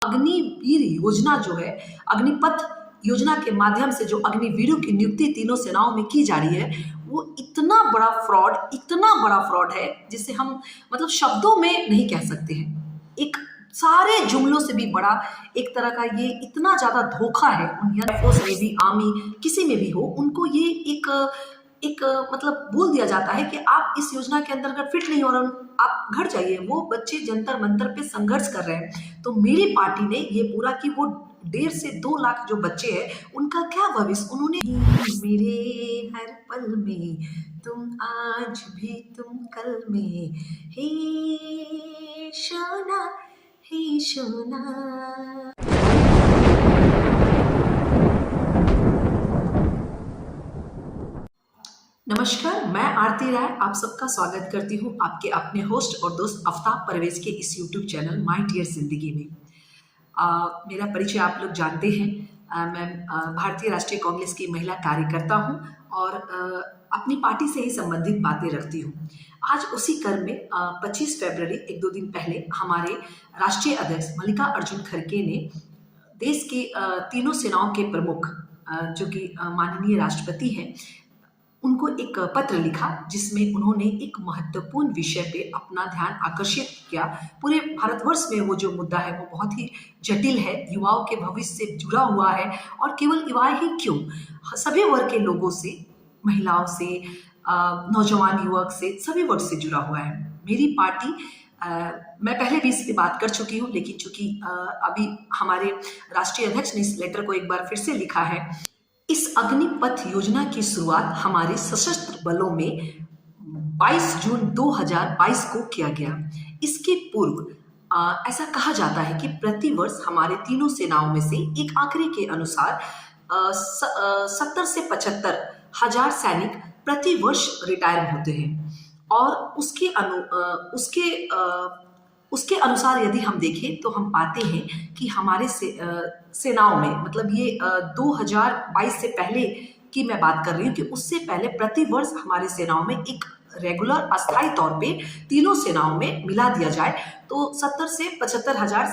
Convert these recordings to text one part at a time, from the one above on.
अग्निवीर योजना जो है, अग्निपथ योजना के माध्यम से जो अग्निवीरों की नियुक्ति तीनों सेनाओं में की जा रही है, वो इतना बड़ा फ्रॉड है जिसे हम मतलब शब्दों में नहीं कह सकते हैं। एक सारे जुमलों से भी बड़ा एक तरह का ये इतना ज़्यादा धोखा है। उन एयरफोर्स में भी, आर्मी किसी में भी हो, उनको ये एक एक मतलब बोल दिया जाता है कि आप इस योजना के अंदर अगर फिट नहीं हो रहे, आप घर जाइए। वो बच्चे जंतर मंतर पे संघर्ष कर रहे हैं। तो मेरी पार्टी ने ये पूरा कि वो 1.5 से 2 लाख जो बच्चे हैं उनका क्या भविष्य, उन्होंने मेरे हर पल में तुम, आज भी तुम कल में, हे सोना, हे सोना। नमस्कार, मैं आरती राय आप सबका स्वागत करती हूँ आपके अपने होस्ट और दोस्त आफ्ताब परवेज के इस यूट्यूब चैनल माय डियर जिंदगी में। मेरा परिचय आप लोग जानते हैं। मैं भारतीय राष्ट्रीय कांग्रेस की महिला कार्यकर्ता हूँ और अपनी पार्टी से ही संबंधित बातें रखती हूँ। आज उसी क्रम में 25 फरवरी, एक दो दिन पहले, हमारे राष्ट्रीय अध्यक्ष मल्लिकार्जुन खड़गे ने देश के तीनों सेनाओं के प्रमुख, जो कि माननीय राष्ट्रपति हैं, उनको एक पत्र लिखा जिसमें उन्होंने एक महत्वपूर्ण विषय पे अपना ध्यान आकर्षित किया। पूरे भारतवर्ष में वो जो मुद्दा है वो बहुत ही जटिल है, युवाओं के भविष्य से जुड़ा हुआ है और केवल युवाएं ही क्यों, सभी वर्ग के लोगों से, महिलाओं से, नौजवान युवक से, सभी वर्ग से जुड़ा हुआ है। मेरी पार्टी, मैं पहले भी इस पर बात कर चुकी हूँ, लेकिन चूंकि अभी हमारे राष्ट्रीय अध्यक्ष ने इस लेटर को एक बार फिर से लिखा है। इस अग्निपथ योजना की शुरुआत हमारे सशस्त्र बलों में 22 जून 2022 को किया गया। इसके पूर्व ऐसा कहा जाता है कि प्रतिवर्ष हमारे तीनों सेनाओं में से एक आंकड़े के अनुसार 70 से 75 हजार सैनिक प्रतिवर्ष रिटायर होते हैं और उसके अनुसार यदि हम देखें तो हम पाते हैं कि हमारे सेनाओं में, मतलब ये 2022 से पहले की मैं बात कर रही हूँ, कि उससे पहले प्रतिवर्ष हमारे सेनाओं में एक रेगुलर अस्थायी तौर पे तीनों सेनाओं में मिला दिया जाए तो 70 से 75 हजार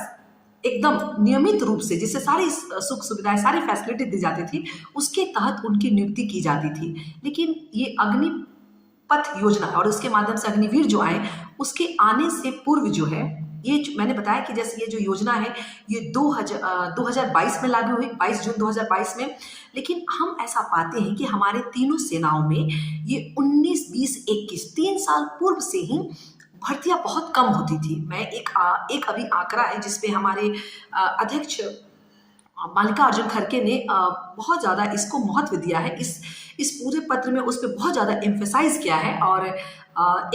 एकदम नियमित रूप से, जिससे सारी सुख सुविधाएं, सारी फैसिलिटी दी जाती थी, उसके तहत उनकी नियुक्ति की जाती थी। लेकिन ये अग्निपथ योजना और उसके माध्यम से अग्निवीर जो आए, उसके आने से पूर्व जो है, ये मैंने बताया कि जैसे ये जो योजना है ये 2022 में लागू हुई, 22 जून 2022 में। लेकिन हम ऐसा पाते हैं कि हमारे तीनों सेनाओं में ये 19, 20, 21 3 साल पूर्व से ही भर्तियां बहुत कम होती थी। मैं एक अभी आंकड़ा है जिसपे हमारे अध्यक्ष मल्लिकार्जुन खड़गे ने बहुत ज़्यादा इसको महत्व दिया है। इस पूरे पत्र में उस पर बहुत ज़्यादा एम्फेसाइज किया है और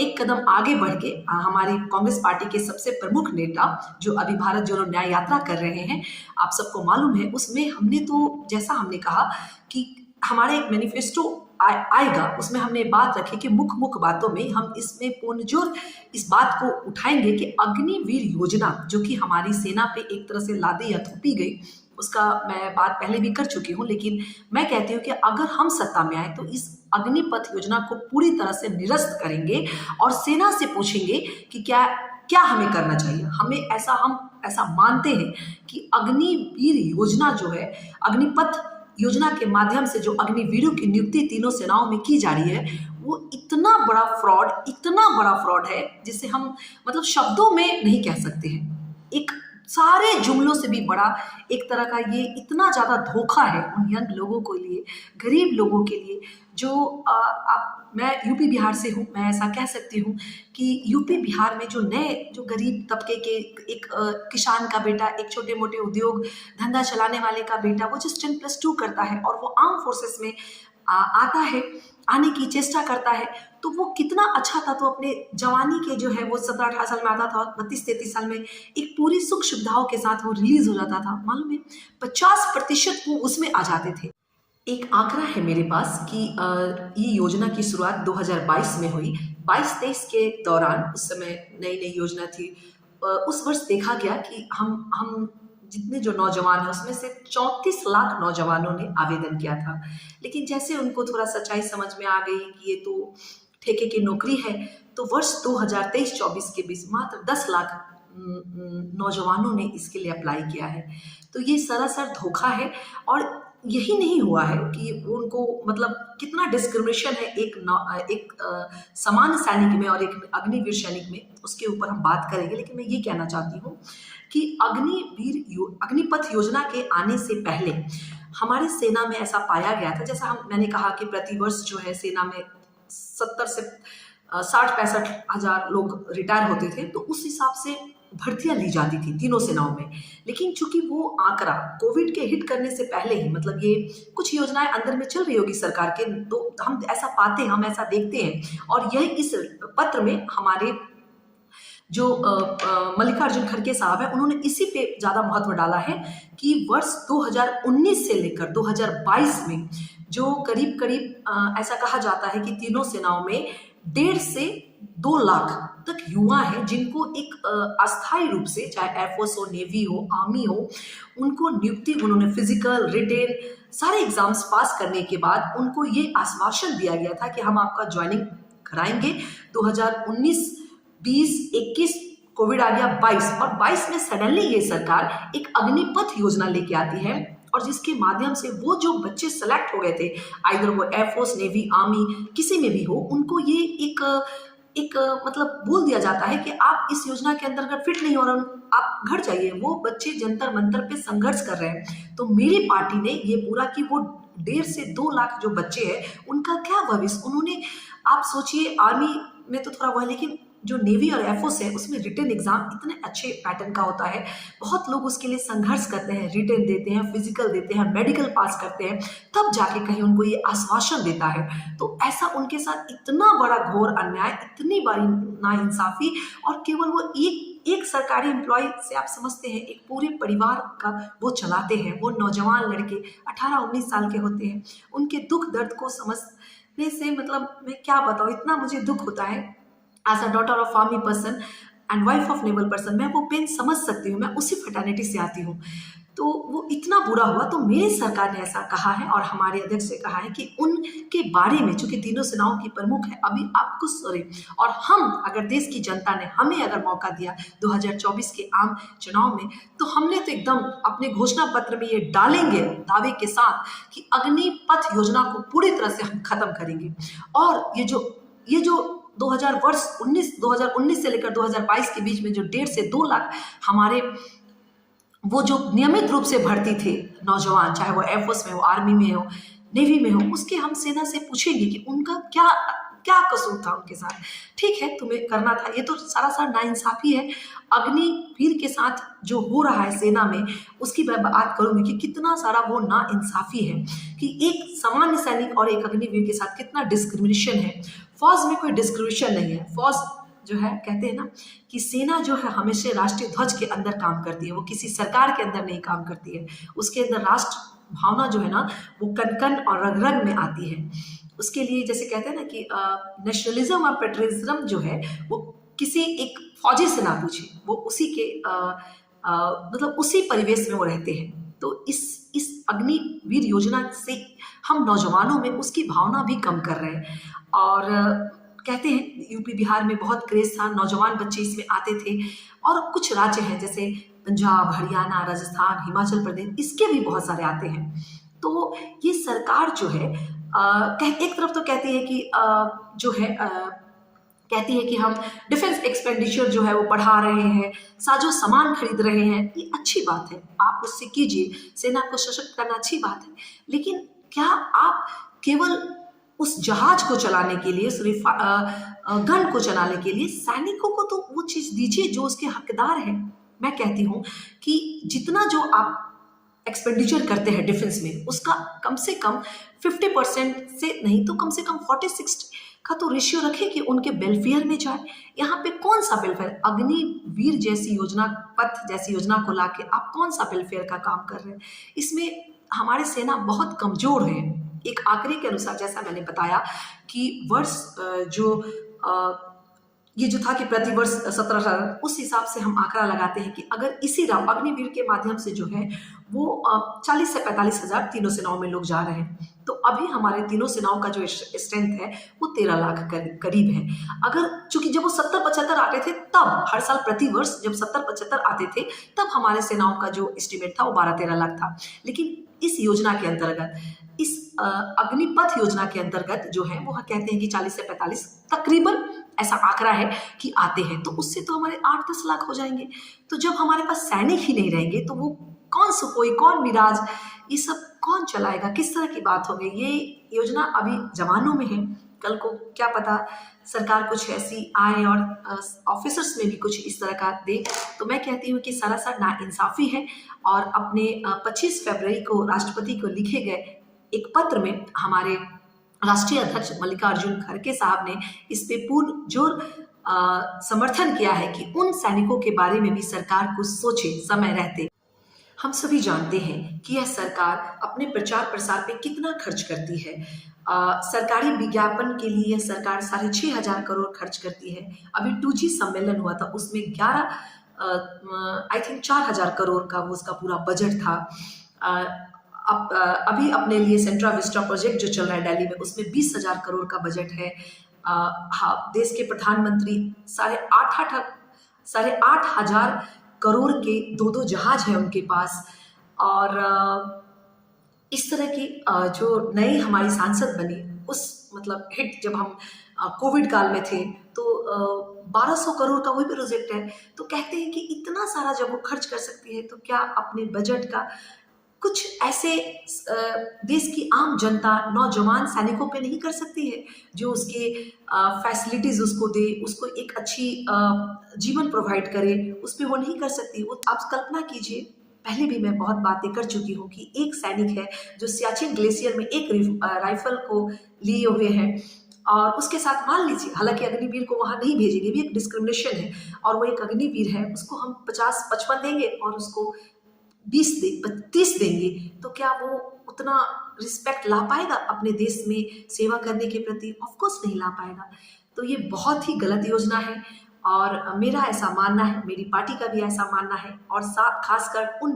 एक कदम आगे बढ़ के हमारी कांग्रेस पार्टी के सबसे प्रमुख नेता जो अभी भारत जोड़ो न्याय यात्रा कर रहे हैं, आप सबको मालूम है, उसमें हमने तो, जैसा हमने कहा कि हमारे एक मैनिफेस्टो आएगा, उसमें हमने बात रखी कि मुख्य बातों में हम इसमें पूर्णजोर इस बात को उठाएंगे कि अग्निवीर योजना जो कि हमारी सेना पे एक तरह से लादी या थोपी गई, उसका मैं बात पहले भी कर चुकी हूँ। लेकिन मैं कहती हूँ कि अगर हम सत्ता में आए तो इस अग्निपथ योजना को पूरी तरह से निरस्त करेंगे और सेना से पूछेंगे कि क्या क्या हमें करना चाहिए। हम ऐसा मानते हैं कि अग्निवीर योजना जो है, अग्निपथ योजना के माध्यम से जो अग्निवीरों की नियुक्ति तीनों सेनाओं में की जा रही है, वो इतना बड़ा फ्रॉड है जिसे हम मतलब शब्दों में नहीं कह सकते हैं। एक सारे जुमलों से भी बड़ा एक तरह का ये इतना ज़्यादा धोखा है उन यंग लोगों के लिए, गरीब लोगों के लिए, जो मैं यूपी बिहार से हूँ। मैं ऐसा कह सकती हूँ कि यूपी बिहार में जो गरीब तबके के एक किसान का बेटा, एक छोटे मोटे उद्योग धंधा चलाने वाले का बेटा, वो जिस 10+2 करता है और वो आर्म फोर्सेस में आता है, आने की चेष्टा करता है, तो वो कितना अच्छा था। तो अपने जवानी के जो है वो 17-18 साल में आता था, 32-33 साल में एक पूरी सुख सुविधाओं के साथ वो रिलीज हो जाता था। मालूम है 50% वो उसमें आ जाते थे। एक आंकड़ा है मेरे पास कि ये योजना की शुरुआत 2022 में हुई। 22-23 के दौरान, उस समय नई नई योजना थी, उस वर्ष देखा गया कि हम जितने जो नौजवान हैं उसमें से 34 लाख नौजवानों ने आवेदन किया था। लेकिन जैसे उनको थोड़ा सच्चाई समझ में आ गई कि ये तो ठेके की नौकरी है, तो वर्ष 2023-24 के बीच मात्र 10 लाख नौजवानों ने इसके लिए अप्लाई किया है। तो ये सरासर धोखा है। और यही नहीं हुआ है कि उनको मतलब कितना डिस्क्रिमिनेशन है एक सामान्य सैनिक में और एक अग्निवीर सैनिक में, उसके ऊपर हम बात करेंगे। लेकिन मैं ये कहना चाहती हूँ कि अग्निपथ योजना के आने से पहले हमारी सेना में ऐसा पाया गया था, जैसा मैंने कहा कि प्रतिवर्ष जो है सेना में 70 से 60-65 हजार लोग रिटायर होते थे, तो उस हिसाब से भर्तियां ली जाती थी तीनों सेनाओं में। लेकिन चूंकि वो आंकड़ा कोविड के हिट करने से पहले ही, मतलब ये कुछ योजनाएं अंदर में चल रही होगी सरकार के, तो हम ऐसा पाते हैं, हम ऐसा देखते हैं। और यह इस पत्र में हमारे जो मल्लिकार्जुन खड़गे साहब है, उन्होंने इसी पे ज़्यादा महत्व डाला है कि वर्ष 2019 से लेकर 2022 में जो करीब करीब ऐसा कहा जाता है कि तीनों सेनाओं में 1.5 से 2 लाख तक युवा हैं जिनको एक अस्थायी रूप से, चाहे एयरफोर्स हो, नेवी हो, आर्मी हो, उनको नियुक्ति, उन्होंने फिजिकल रिटेन सारे एग्जाम्स पास करने के बाद उनको ये आश्वासन दिया गया था कि हम आपका ज्वाइनिंग कराएंगे। 2019, 20, 21 कोविड आ गया, 22 और 22 में सडनली ये सरकार एक अग्निपथ योजना लेके आती है, और जिसके माध्यम से वो जो बच्चे सेलेक्ट हो गए थे, आइदर वो एयरफोर्स, नेवी, आर्मी, किसी में भी हो, उनको ये एक मतलब बोल दिया जाता है कि आप इस योजना के अंदर अगर फिट नहीं हो रहे, आप घर जाइए। वो बच्चे जंतर मंतर पे संघर्ष कर रहे हैं। तो मेरी पार्टी ने ये पूरा कि वो 1.5 से 2 लाख जो बच्चे हैं उनका क्या भविष्य, उन्होंने, आप सोचिए आर्मी में तो थोड़ा हुआ, लेकिन जो नेवी और एयरफोर्स है उसमें रिटन एग्जाम इतने अच्छे पैटर्न का होता है, बहुत लोग उसके लिए संघर्ष करते हैं, रिटन देते हैं, फिजिकल देते हैं, मेडिकल पास करते हैं, तब जाके कहीं उनको ये आश्वासन देता है। तो ऐसा उनके साथ इतना बड़ा घोर अन्याय, इतनी बड़ी नाइंसाफी, और केवल वो एक सरकारी एम्प्लॉय से, आप समझते हैं एक पूरे परिवार का वो चलाते हैं। वो नौजवान लड़के 18-19 साल के होते हैं, उनके दुख दर्द को समझने से, मतलब मैं क्या बताऊँ, इतना मुझे दुख होता है। As a daughter of army person and wife of naval person, मैं वो पेन समझ सकती हूँ, मैं उसी फर्टर्निटी से आती हूँ। तो वो इतना बुरा हुआ, तो मेरी सरकार ने ऐसा कहा है और हमारे अध्यक्ष से कहा है कि उनके बारे में, चूंकि तीनों सेनाओं की प्रमुख है, अभी आप कुछ सोचें, और हम, अगर देश की जनता ने हमें अगर मौका दिया 2024 के आम चुनाव में, तो हमने तो एकदम अपने घोषणा पत्र में ये डालेंगे दावे के साथ कि अग्निपथ योजना को पूरी तरह से हम खत्म करेंगे। और ये जो 2019 से लेकर 2022 के बीच में जो 1.5 से 2 लाख हमारे वो जो नियमित रूप से भर्ती थे नौजवान, चाहे वो एयरफोर्स में हो, आर्मी में हो, नेवी में हो, उसके हम सेना से पूछेंगे कि उनका क्या कसूर था उनके साथ। ठीक है, तुम्हें करना था, ये तो सरासर नाइंसाफी है। अग्निवीर के साथ जो हो रहा है सेना में, उसकी मैं बात करूंगी कि कितना सारा वो नाइंसाफी है कि एक सामान्य सैनिक और एक अग्निवीर के साथ कितना डिस्क्रिमिनेशन है। फौज में कोई डिस्क्रिमिनेशन नहीं है। फौज जो है, कहते हैं ना कि सेना जो है हमेशा राष्ट्रीय ध्वज के अंदर काम करती है, वो किसी सरकार के अंदर नहीं काम करती है। उसके अंदर राष्ट्र भावना जो है ना, वो कण कण और रग रग में आती है। उसके लिए जैसे कहते हैं ना कि नेशनलिज्म और पेट्रियटिज्म जो है वो किसी एक फौजी से ना पूछे, वो उसी के मतलब उसी परिवेश में वो रहते हैं। तो इस अग्निवीर योजना से हम नौजवानों में उसकी भावना भी कम कर रहे हैं। और कहते हैं यूपी बिहार में बहुत क्रेज था, नौजवान बच्चे इसमें आते थे, और कुछ राज्य हैं जैसे पंजाब, हरियाणा, राजस्थान, हिमाचल प्रदेश, इसके भी बहुत सारे आते हैं। तो ये सरकार जो है एक तरफ तो कहती है कि कहती है कि हम डिफेंस एक्सपेंडिचर जो है वो बढ़ा रहे हैं, साजो सामान खरीद रहे हैं, ये अच्छी बात है, आप उससे कीजिए, सेना को सशक्त करना अच्छी बात है। लेकिन क्या आप केवल उस जहाज को चलाने के लिए, गन को चलाने के लिए सैनिकों को तो वो चीज़ दीजिए जो उसके हकदार हैं। मैं कहती हूँ कि जितना जो आप एक्सपेंडिचर करते हैं डिफेंस में, उसका कम से कम 50% से नहीं तो कम से कम 40-60 का तो रेशियो रखें कि उनके वेलफेयर में जाए। यहाँ पे कौन सा वेलफेयर, अग्निवीर जैसी योजना, पथ जैसी योजना को लाके आप कौन सा वेलफेयर का काम कर रहे हैं? इसमें हमारी सेना बहुत कमजोर है। एक आंकड़े के अनुसार, जैसा मैंने बताया कि वर्ष जो ये जो था कि प्रतिवर्ष 17,000, उस हिसाब से हम आंकड़ा लगाते हैं कि अगर इसी राव अग्निवीर के माध्यम से जो है वो 40 से 45,000 तीनों सेनाओं में लोग जा रहे हैं। तो अभी हमारे तीनों सेनाओं का जो स्ट्रेंथ है वो 13 लाख करीब है। अगर चूंकि जब वो 70-75 आते थे, तब हर साल प्रतिवर्ष जब 70-75 आते थे, तब हमारे सेनाओं का जो एस्टिमेट था वो 12-13 लाख था। लेकिन इस योजना के अंतर्गत, इस अग्निपथ योजना के अंतर्गत जो है वो कहते हैं कि 40 से 45 तकरीबन ऐसा आंकड़ा है कि आते हैं। तो उससे तो हमारे 8-10 लाख हो जाएंगे। तो जब हमारे पास सैनिक ही नहीं रहेंगे तो वो कौन सुखोई, कौन मिराज, ये सब कौन चलाएगा, किस तरह की बात होगी। ये योजना अभी जवानों में है, कल को क्या पता सरकार कुछ ऐसी आए और ऑफिसर्स में भी कुछ इस तरह का दे। तो मैं कहती हूँ कि सरासर नाइंसाफी है। और अपने 25 फरवरी को राष्ट्रपति को लिखे गए एक पत्र में हमारे राष्ट्रीय अध्यक्ष मल्लिकार्जुन खड़गे साहब ने इस पे पूर्ण जोर समर्थन किया है कि उन सैनिकों के बारे में भी सरकार को सोचे समय रहते। हम सभी जानते हैं कि यह सरकार अपने प्रचार प्रसार पे कितना खर्च करती है। सरकारी विज्ञापन के लिए यह सरकार 6,500 करोड़ खर्च करती है। अभी 2G सम्मेलन हुआ था, उसमें 4,000 करोड़ का वो उसका पूरा बजट था। अभी अपने लिए सेंट्रा विस्टा प्रोजेक्ट जो चल रहा है दिल्ली में, उसमें 20,000 करोड़ का बजट है। हाँ, देश के प्रधानमंत्री 8,500 करोड़ के 2 जहाज हैं उनके पास। और इस तरह की जो नई हमारी सांसद बनी, उस मतलब हिट जब हम कोविड काल में थे तो 1,200 करोड़ का वही प्रोजेक्ट है। तो कहते हैं कि इतना सारा जब वो खर्च कर सकती है तो क्या अपने बजट का कुछ ऐसे देश की आम जनता, नौजवान सैनिकों पे नहीं कर सकती है, जो उसके फैसिलिटीज उसको दे, उसको एक अच्छी जीवन प्रोवाइड करे, उस पर वो नहीं कर सकती। वो आप कल्पना कीजिए, पहले भी मैं बहुत बातें कर चुकी हूँ कि एक सैनिक है जो सियाचिन ग्लेशियर में एक राइफल को लिए हुए है और उसके साथ मान लीजिए, हालांकि अग्निवीर को वहाँ नहीं भेजेंगे, भी एक डिस्क्रिमिनेशन है, और वो एक अग्निवीर है, उसको हम 50-55 देंगे और उसको 30 देंगे, तो क्या वो उतना रिस्पेक्ट ला पाएगा अपने देश में सेवा करने के प्रति? ऑफ कोर्स नहीं ला पाएगा। तो ये बहुत ही गलत योजना है और मेरा ऐसा मानना है, मेरी पार्टी का भी ऐसा मानना है, और साथ खासकर उन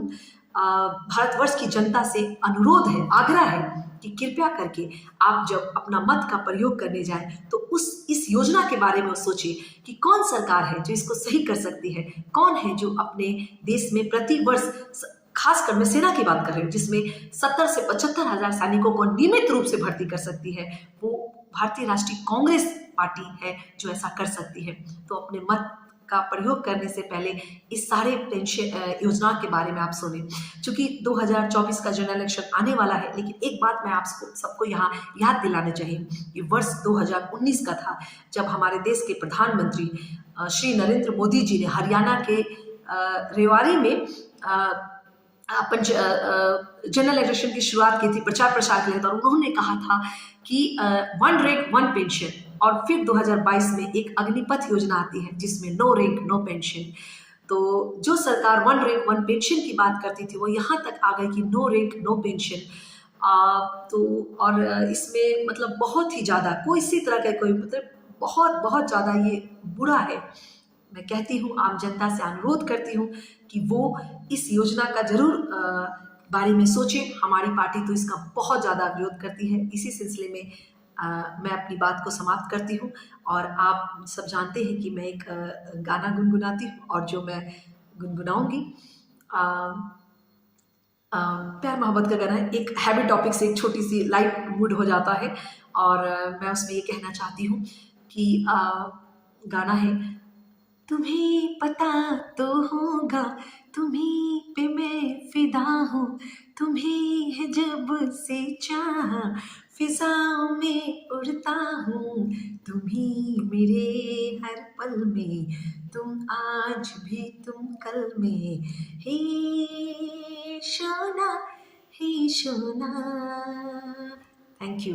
भारतवर्ष की जनता से अनुरोध है, आग्रह है कि कृपया करके आप जब अपना मत का प्रयोग करने जाएं तो इस योजना के बारे में सोचिए कि कौन सरकार है जो इसको सही कर सकती है, कौन है जो अपने देश में प्रतिवर्ष, खासकर मैं सेना की बात कर रही हूँ, जिसमें 70 से 75,000 सैनिकों को नियमित रूप से भर्ती कर सकती है। वो भारतीय राष्ट्रीय कांग्रेस पार्टी है जो ऐसा कर सकती है। तो अपने मत का प्रयोग करने से पहले इस सारे पेंशन योजना के बारे में आप सुने। चूंकि 2024 का जनरल इलेक्शन आने वाला है, लेकिन एक बात मैं आपको सबको यहाँ याद दिलाना चाहिए, ये वर्ष 2019 का था जब हमारे देश के प्रधानमंत्री श्री नरेंद्र मोदी जी ने हरियाणा के रेवाड़ी में जनरल इलेक्शन की शुरुआत की थी, प्रचार प्रसार के लिए था, और उन्होंने कहा था कि 1 रैंक 1 पेंशन। और फिर 2022 में एक अग्निपथ योजना आती है जिसमें नो रैंक नो पेंशन। तो जो सरकार 1 रैंक 1 पेंशन की बात करती थी वो यहाँ तक आ गई कि नो रैंक नो पेंशन। तो और इसमें मतलब बहुत ही ज़्यादा कोई इसी तरह का कोई मतलब बहुत बहुत ज़्यादा ये बुरा है। मैं कहती हूँ, आम जनता से अनुरोध करती हूँ कि वो इस योजना का जरूर बारे में सोचें। हमारी पार्टी तो इसका बहुत ज़्यादा विरोध करती है। इसी सिलसिले में मैं अपनी बात को समाप्त करती हूँ। और आप सब जानते हैं कि मैं एक गाना गुनगुनाती हूँ, और जो मैं गुनगुनाऊंगी प्यार मोहब्बत का गाना है। एक हैवी टॉपिक से एक छोटी सी लाइट मूड हो जाता है, और मैं उसमें ये कहना चाहती हूँ कि गाना है, तुम्हें पता तो होगा तुम्हीं पे मैं फिदा हूँ, तुम्हें है जब से चाहा फिजाओं में उड़ता हूँ, तुम्हीं मेरे हर पल में, तुम आज भी तुम कल में, हे सोना, हे सोना। Thank you.